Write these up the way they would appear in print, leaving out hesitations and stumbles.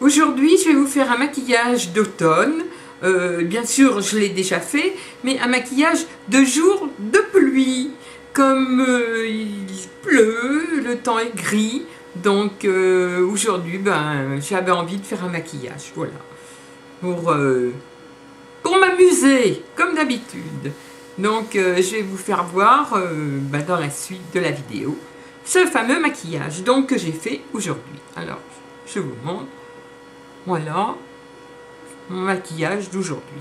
Aujourd'hui, je vais vous faire un maquillage d'automne. Bien sûr, je l'ai déjà fait, mais un maquillage de jour de pluie. Comme il pleut, le temps est gris, donc aujourd'hui, j'avais envie de faire un maquillage, voilà. Pour m'amuser, comme d'habitude. Donc, je vais vous faire voir dans la suite de la vidéo ce fameux maquillage donc, que j'ai fait aujourd'hui. Alors, je vous montre. Voilà mon maquillage d'aujourd'hui.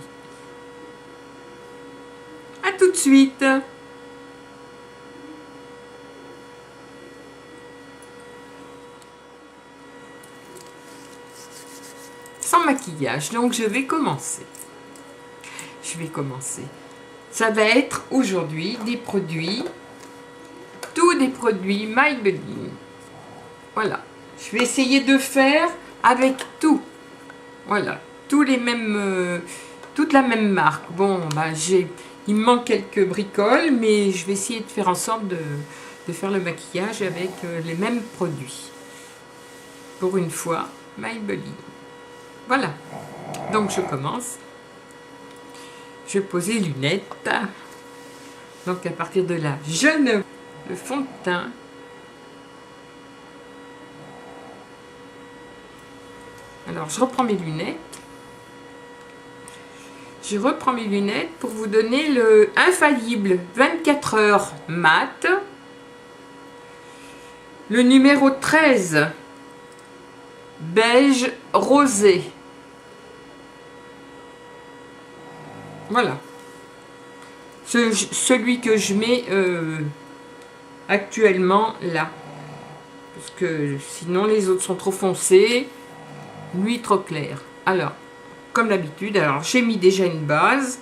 À tout de suite. Sans maquillage, donc je vais commencer. Ça va être aujourd'hui des produits, tous des produits Maybelline. Voilà. Je vais essayer de faire avec tout. Voilà. Tous les mêmes, toute la même marque. Bon, il me manque quelques bricoles, mais je vais essayer de faire en sorte de faire le maquillage avec les mêmes produits. Pour une fois, Maybelline. Voilà. Donc je commence. Je vais poser les lunettes. Donc à partir de là, le fond de teint. Alors je reprends mes lunettes. Je reprends mes lunettes pour vous donner le infaillible 24 heures mat. Le numéro 13, beige rosé. Voilà. Celui que je mets actuellement là. Parce que sinon les autres sont trop foncés. Lui trop clair. Alors, comme d'habitude, j'ai mis déjà une base.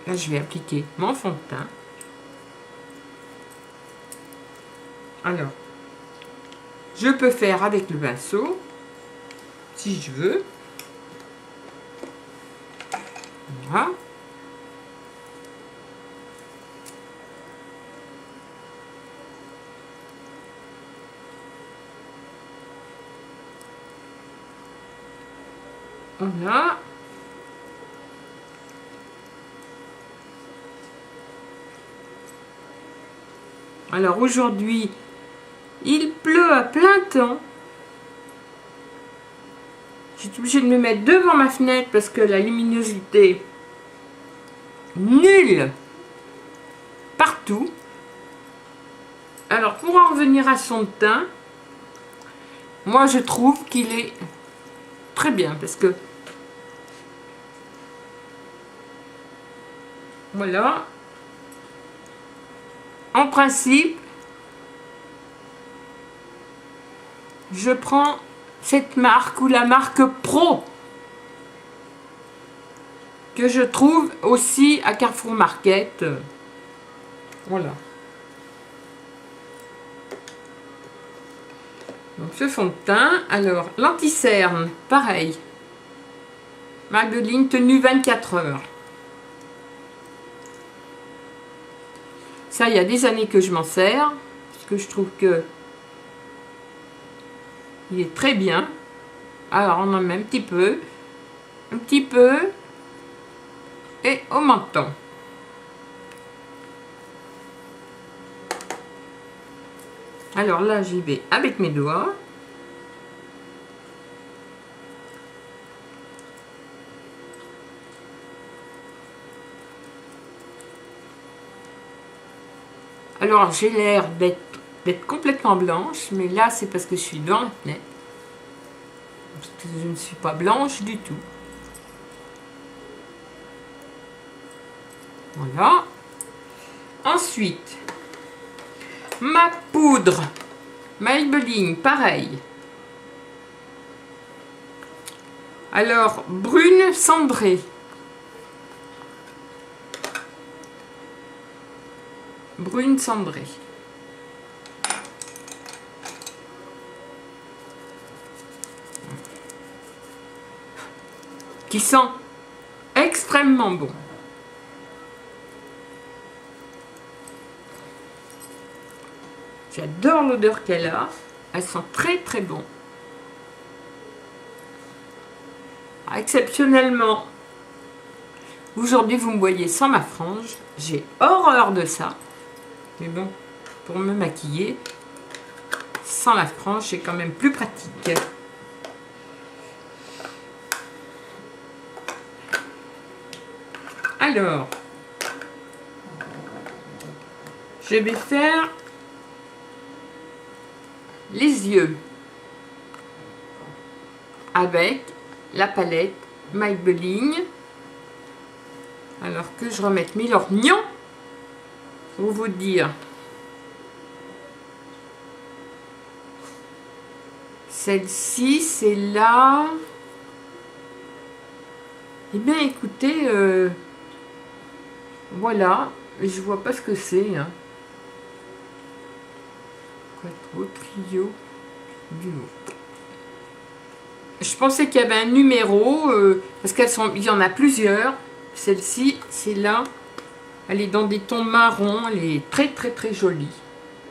Là, je vais appliquer mon fond de teint. Alors, je peux faire avec le pinceau, si je veux. Voilà. Voilà. Alors aujourd'hui, il pleut à plein temps. J'ai obligée de me mettre devant ma fenêtre parce que la luminosité nulle partout. Alors pour en revenir à son teint, moi je trouve qu'il est très bien parce que voilà, en principe je prends cette marque ou la marque Pro que je trouve aussi à Carrefour Market. Voilà. Donc ce fond de teint, alors l'anti-cerne, pareil. Maybelline tenue 24 heures. Ça, il y a des années que je m'en sers, parce que je trouve que il est très bien. Alors on en met un petit peu, et au menton. Alors là, j'y vais avec mes doigts. Alors, j'ai l'air d'être complètement blanche, mais là, c'est parce que je suis devant la fenêtre. Parce que je ne suis pas blanche du tout. Voilà. Ensuite, ma poudre Maybelline, pareil. Alors, brune cendrée. Brune cendrée. Qui sent extrêmement bon. J'adore l'odeur qu'elle a. Elles sont très très bon. exceptionnellement, aujourd'hui vous me voyez sans ma frange. J'ai horreur de ça. Mais bon, pour me maquiller, sans la frange, c'est quand même plus pratique. Alors, je vais faire les yeux avec la palette Maybelline. Alors que je remette mes lorgnons pour vous dire. Celle-ci, c'est là. Eh bien, écoutez, voilà, je vois pas ce que c'est. Hein. Quattro trio duo. Je pensais qu'il y avait un numéro, parce il y en a plusieurs. Celle-ci, c'est là. Elle est dans des tons marrons. Elle est très très très jolie.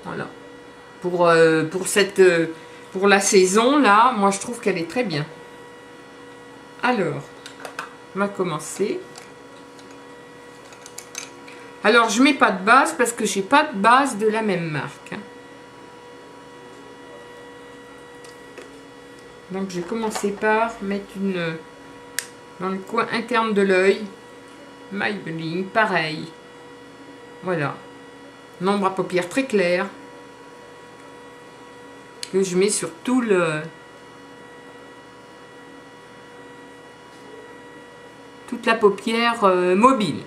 Voilà. Pour la saison, là, moi je trouve qu'elle est très bien. Alors, on va commencer. Alors, je mets pas de base parce que j'ai pas de base de la même marque. Hein. Donc, je vais commencer par mettre une dans le coin interne de l'œil. Maybelline, pareil. Voilà. Un ombre à paupières très clair. Que je mets sur tout toute la paupière mobile.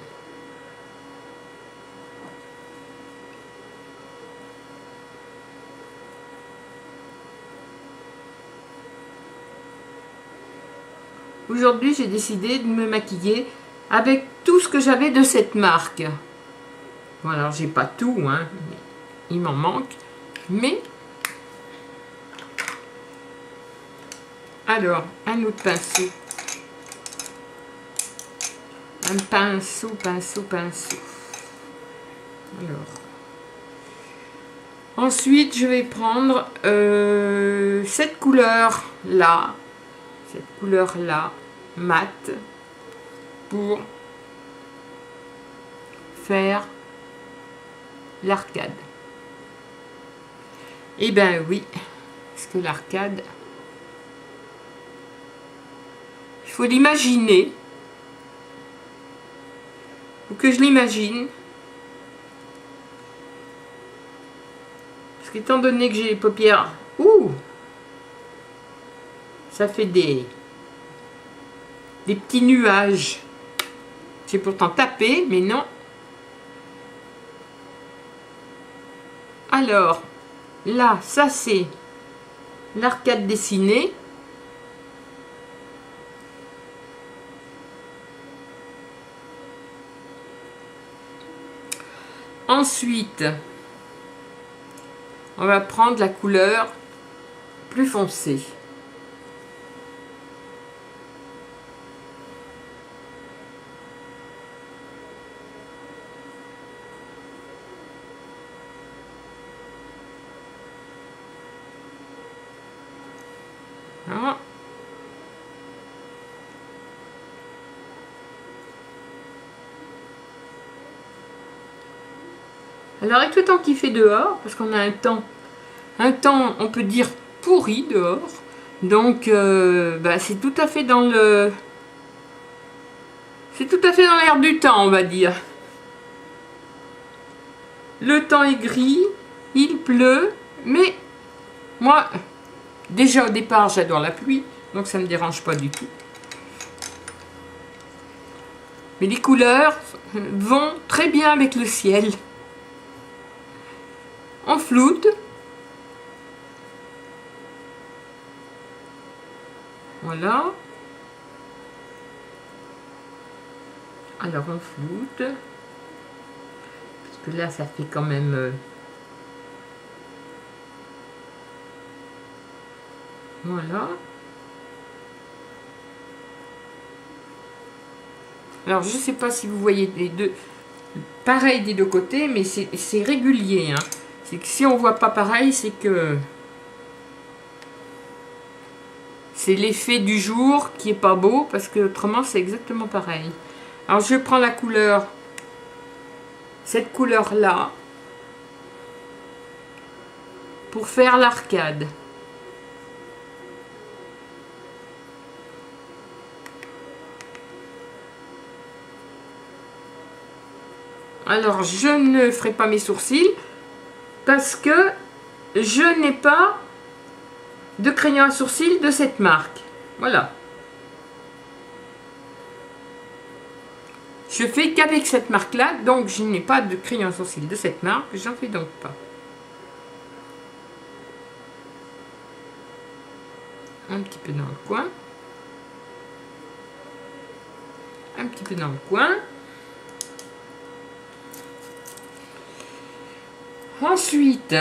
Aujourd'hui, j'ai décidé de me maquiller avec tout ce que j'avais de cette marque. Bon, alors, j'ai pas tout, hein. Il m'en manque. Mais, alors, un autre pinceau. Un pinceau. Alors. Ensuite, je vais prendre cette couleur-là. Cette couleur-là, mat, pour faire l'arcade. Eh ben oui, parce que l'arcade, il faut l'imaginer. Faut que je l'imagine. Parce qu'étant donné que j'ai les paupières, ça fait des petits nuages. J'ai pourtant tapé, mais non. Alors, là, ça c'est l'arcade dessinée. Ensuite, on va prendre la couleur plus foncée. Voilà. Alors avec le temps qu'il fait dehors, parce qu'on a un temps on peut dire pourri dehors, donc c'est tout à fait dans le... C'est tout à fait dans l'air du temps, on va dire. Le temps est gris, il pleut, mais moi, déjà au départ, j'adore la pluie, donc ça ne me dérange pas du tout. Mais les couleurs vont très bien avec le ciel. On floute. Voilà. Alors on floute. Parce que là, ça fait quand même... Voilà. Alors, je ne sais pas si vous voyez les deux... Pareil des deux côtés, mais c'est régulier. Hein. C'est que si on ne voit pas pareil, c'est que... c'est l'effet du jour qui est pas beau, parce que autrement c'est exactement pareil. Alors je prends la couleur, cette couleur là, pour faire l'arcade. Alors je ne ferai pas mes sourcils parce que je n'ai pas de crayon à sourcils de cette marque. Voilà. Je fais qu'avec cette marque là, donc je n'ai pas de crayon à sourcils de cette marque, j'en fais donc pas. Un petit peu dans le coin. Un petit peu dans le coin. Ensuite,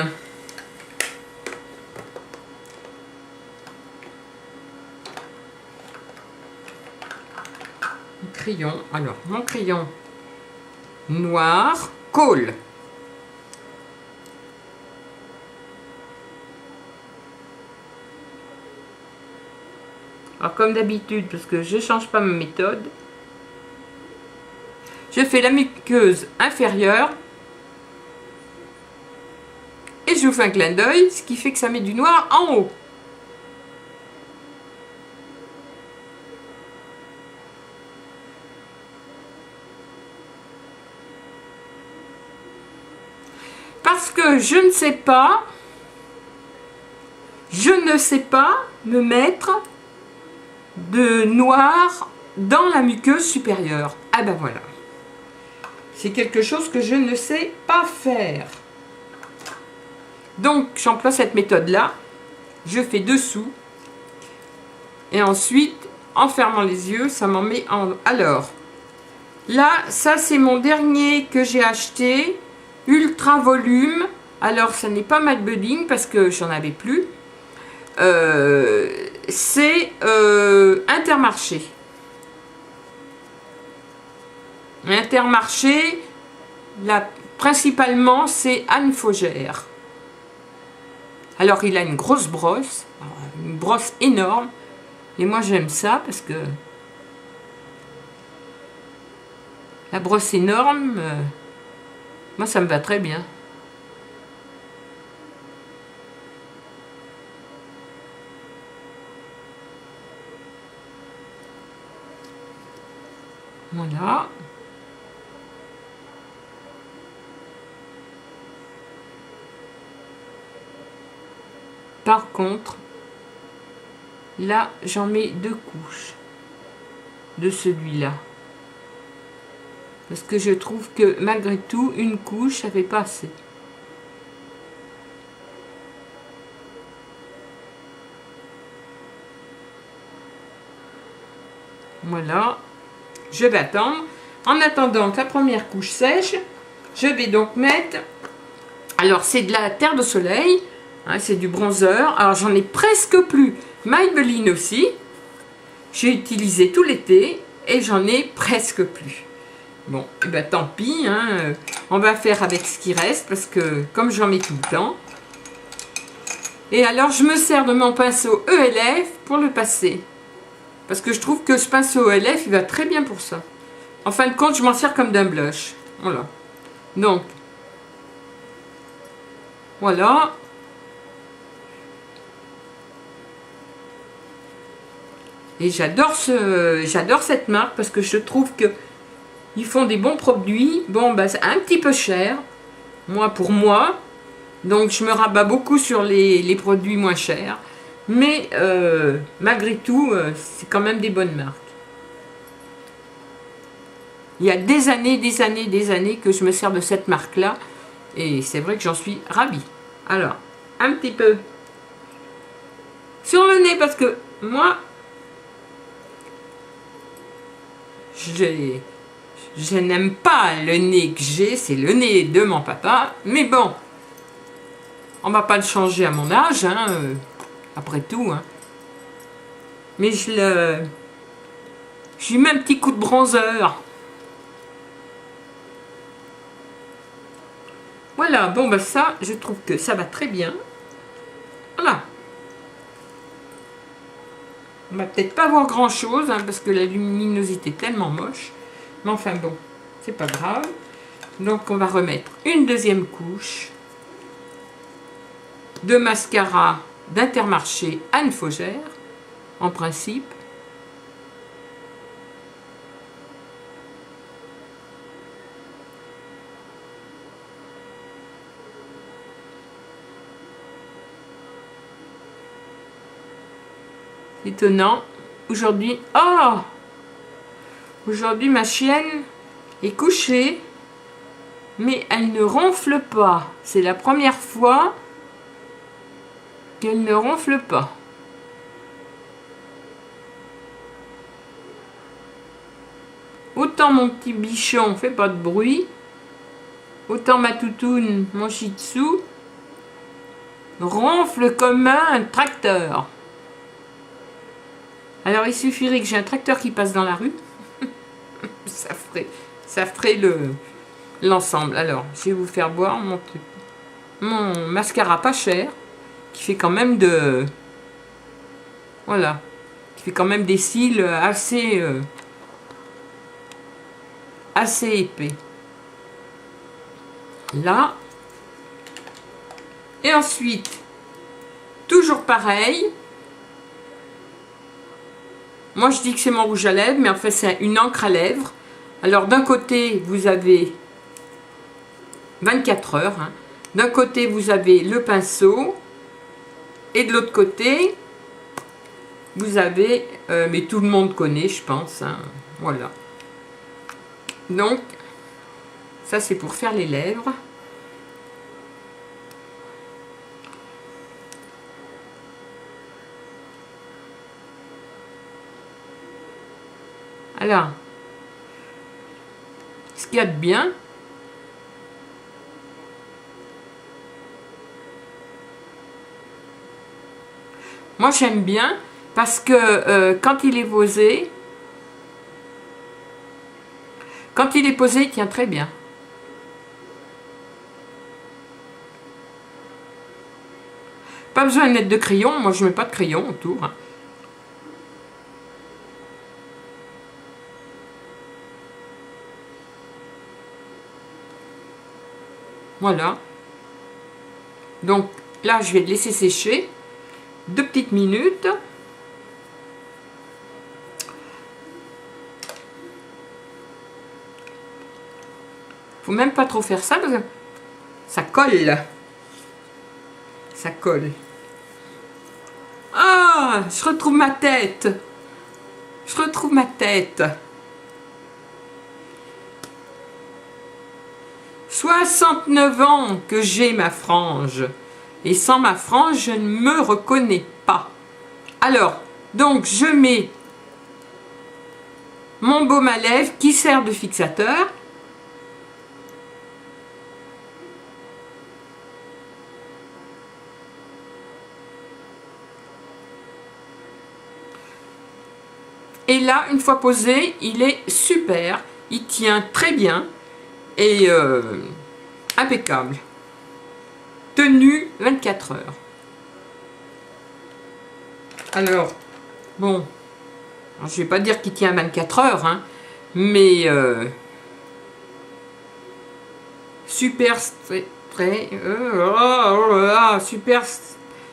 crayon. Alors, mon crayon noir, colle. Alors, comme d'habitude, parce que je ne change pas ma méthode, je fais la muqueuse inférieure et je vous fais un clin d'œil, ce qui fait que ça met du noir en haut. Parce que je ne sais pas me mettre de noir dans la muqueuse supérieure. Ah ben voilà. C'est quelque chose que je ne sais pas faire. Donc j'emploie cette méthode-là. Je fais dessous. Et ensuite, en fermant les yeux, ça m'en met en... Alors, là, ça c'est mon dernier que j'ai acheté. Ultra volume. Alors, ça n'est pas Maybelline parce que j'en avais plus. C'est Intermarché. Intermarché, là, principalement, c'est Anne Faugère. Alors, il a une grosse brosse. Une brosse énorme. Et moi, j'aime ça parce que la brosse énorme... moi, ça me va très bien. Voilà. Par contre, là, j'en mets 2 couches de celui-là. Parce que je trouve que malgré tout, une couche, ça fait pas assez. Voilà. Je vais attendre. En attendant que la première couche sèche, je vais donc mettre... Alors, c'est de la terre de soleil. Hein, c'est du bronzer. Alors, j'en ai presque plus. Maybelline aussi. J'ai utilisé tout l'été et j'en ai presque plus. Bon, et ben tant pis, hein, on va faire avec ce qui reste parce que comme j'en mets tout le temps. Et alors je me sers de mon pinceau ELF pour le passer. Parce que je trouve que ce pinceau ELF, il va très bien pour ça. En fin de compte, je m'en sers comme d'un blush. Voilà. Donc, voilà. Et j'adore cette marque parce que je trouve que ils font des bons produits. Bon, bah, c'est un petit peu cher. Pour moi. Donc, je me rabats beaucoup sur les produits moins chers. Mais, malgré tout, c'est quand même des bonnes marques. Il y a des années que je me sers de cette marque-là. Et c'est vrai que j'en suis ravie. Alors, un petit peu sur le nez parce que moi, je n'aime pas le nez que j'ai, c'est le nez de mon papa, mais bon, on va pas le changer à mon âge, hein, après tout, hein. Mais je lui mets un petit coup de bronzer. Voilà, bon bah ça, je trouve que ça va très bien. Voilà. On va peut-être pas voir grand chose, hein, parce que la luminosité est tellement moche. Mais enfin bon, c'est pas grave. Donc on va remettre une deuxième couche de mascara d'Intermarché Anne Faugère, en principe. Étonnant. Aujourd'hui, oh! Aujourd'hui, ma chienne est couchée, mais elle ne ronfle pas. C'est la première fois qu'elle ne ronfle pas. Autant mon petit bichon fait pas de bruit, autant ma toutoune, mon shih tzu, ronfle comme un tracteur. Alors il suffirait que j'ai un tracteur qui passe dans la rue, ça ferait l'ensemble. Alors je vais vous faire boire mon mascara pas cher, qui fait quand même voilà, qui fait quand même des cils assez épais. Là. Et ensuite, toujours pareil. Moi, je dis que c'est mon rouge à lèvres, mais en fait, c'est une encre à lèvres. Alors, d'un côté, vous avez 24 heures. Hein. D'un côté, vous avez le pinceau. Et de l'autre côté, vous avez... mais tout le monde connaît, je pense. Hein. Voilà. Donc, ça, c'est pour faire les lèvres. Alors, ce qu'il y a de bien, moi j'aime bien parce que quand il est posé, il tient très bien. Pas besoin de mettre de crayon, moi je mets pas de crayon autour. Hein. Voilà. Donc là, je vais le laisser sécher 2 petites minutes. Faut même pas trop faire ça parce que ça colle. Ça colle. Ah, je retrouve ma tête. Je retrouve ma tête. 69 ans que j'ai ma frange. Et sans ma frange, je ne me reconnais pas. Alors, donc, je mets mon baume à lèvres qui sert de fixateur. Et là, une fois posé, il est super. Il tient très bien. Et impeccable. Tenu 24 heures. Alors, bon, alors, je vais pas dire qu'il tient 24 heures, hein, mais super spray, super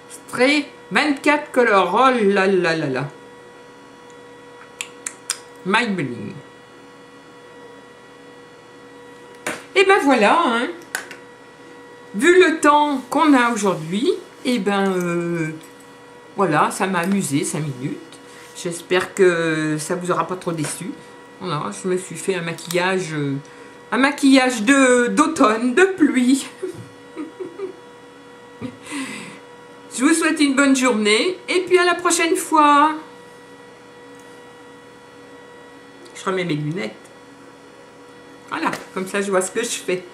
spray 24 couleurs. Oh là là là là. Maybelline. Et ben voilà, hein. Vu le temps qu'on a aujourd'hui, et ben voilà, ça m'a amusé 5 minutes. J'espère que ça vous aura pas trop déçu. Voilà, je me suis fait un maquillage d'automne, de pluie. Je vous souhaite une bonne journée et puis à la prochaine fois. Je remets mes lunettes. Voilà, comme ça je vois ce que je fais.